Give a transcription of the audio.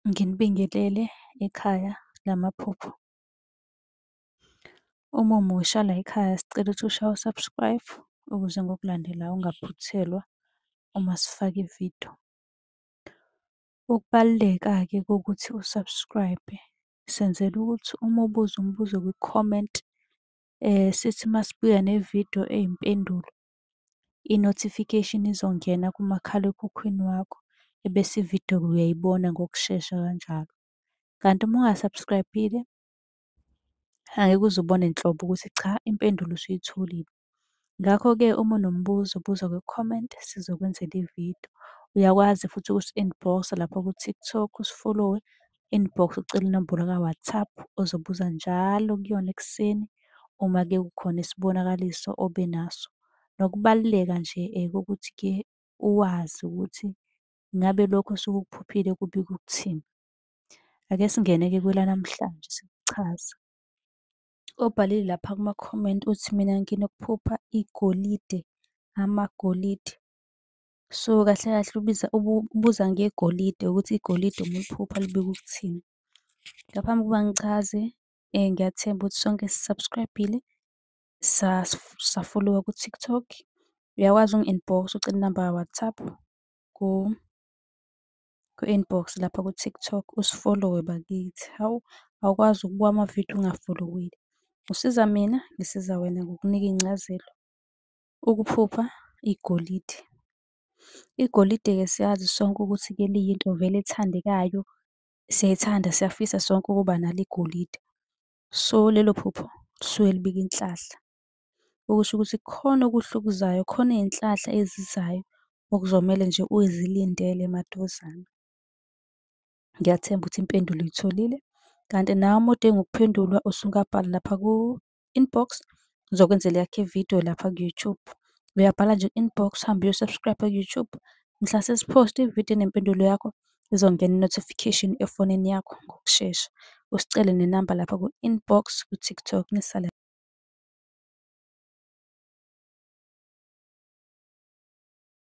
Nginibingelele ekhaya lamaphupho. Uma umusha la ekhaya sicela ukuthi ushaye u-subscribe ukuze ngokulandelayo ungaphuthelwa uma sifaka ividiyo. Ukubaluleka-ke kokuthi u-subscribe, senzela ukuthi uma ubuza umbuzo kwi-comment, sithi masibuya nevidiyo eyimpendulo, i-notification izongena kumakhalekhukhwini wakho, ebese ividiyo-ke uyayibona ngokushesha kanjalo. Kanti uma unga-subscribe-ile, angeke uze ubone nhlobo ukuthi cha, impendulo usuyitholile. Ngakho-ke uma unombuzo buza kwi-comment sizokwenzela ividiyo. Uyakwazi futhi ukusi-inbox-a lapha ku-TikTok, usi-follow-we, inbox ucele inombolo ka-WhatsApp ozobuza njalo kuyona ekuseni uma-ke kukhona isibonakaliso obenaso. Nokubaluleka nje kokuthi-ke uwazi ukuthi ngabe lokho osuke ukuphuphile kubika ukuthini. Ake singene-ke kwelanamhlanje sikuchaze. Obhalile lapha kuma-comment uthi mina nginokuphupha igolide, amagolide. So kahle kahle ubuza ngegolide ukuthi igolide uma uliphupha libika ukuthini. Ngaphambi kokuba ngichaze, ngiyathemba ukuthi sonke si-subscribe-ile sa-follow-wa ku-TikTok. Uyakwazi ungi-inbox ucele inamba ka-WhatsApp ku-inbox lapha ku-TikTok usi-follow-we bakithi. Hawu, awukwazi ukubuka amavidiyo unga-follow-wile. Usiza mina, ngisiza wena ngokukunika iy'ncazelo. Ukuphupha igolide. Igolide-ke siyazi sonke ukuthi-ke liyinto vele ethandekayo, siyayithanda, siyafisa sonke ukuba nalo igolide. So lelo phupho lisuke libika inhlahla, okusho ukuthi kukhona okuhle okuzayo, khona iy'nhlahla ezizayo okuzomele nje uzilindele maduzane. Ngiyathemba ukuthi impendulo uyitholile, kanti nawe uma udinga ukuphendulwa usungabhala lapha ku-inbox, ngizokwenzela eyakho ividiyo lapha ku-YouTube. Uyabhala nje ku-inbox, uhambe uyo-subscribe-a ku-YouTube. Mhla sesiphosta ividiyo enempendulo yakho, izongena i-notification efonini yakho ngokushesha. Usicele nenamba lapha ku-inbox ku-TikTok. Nisale.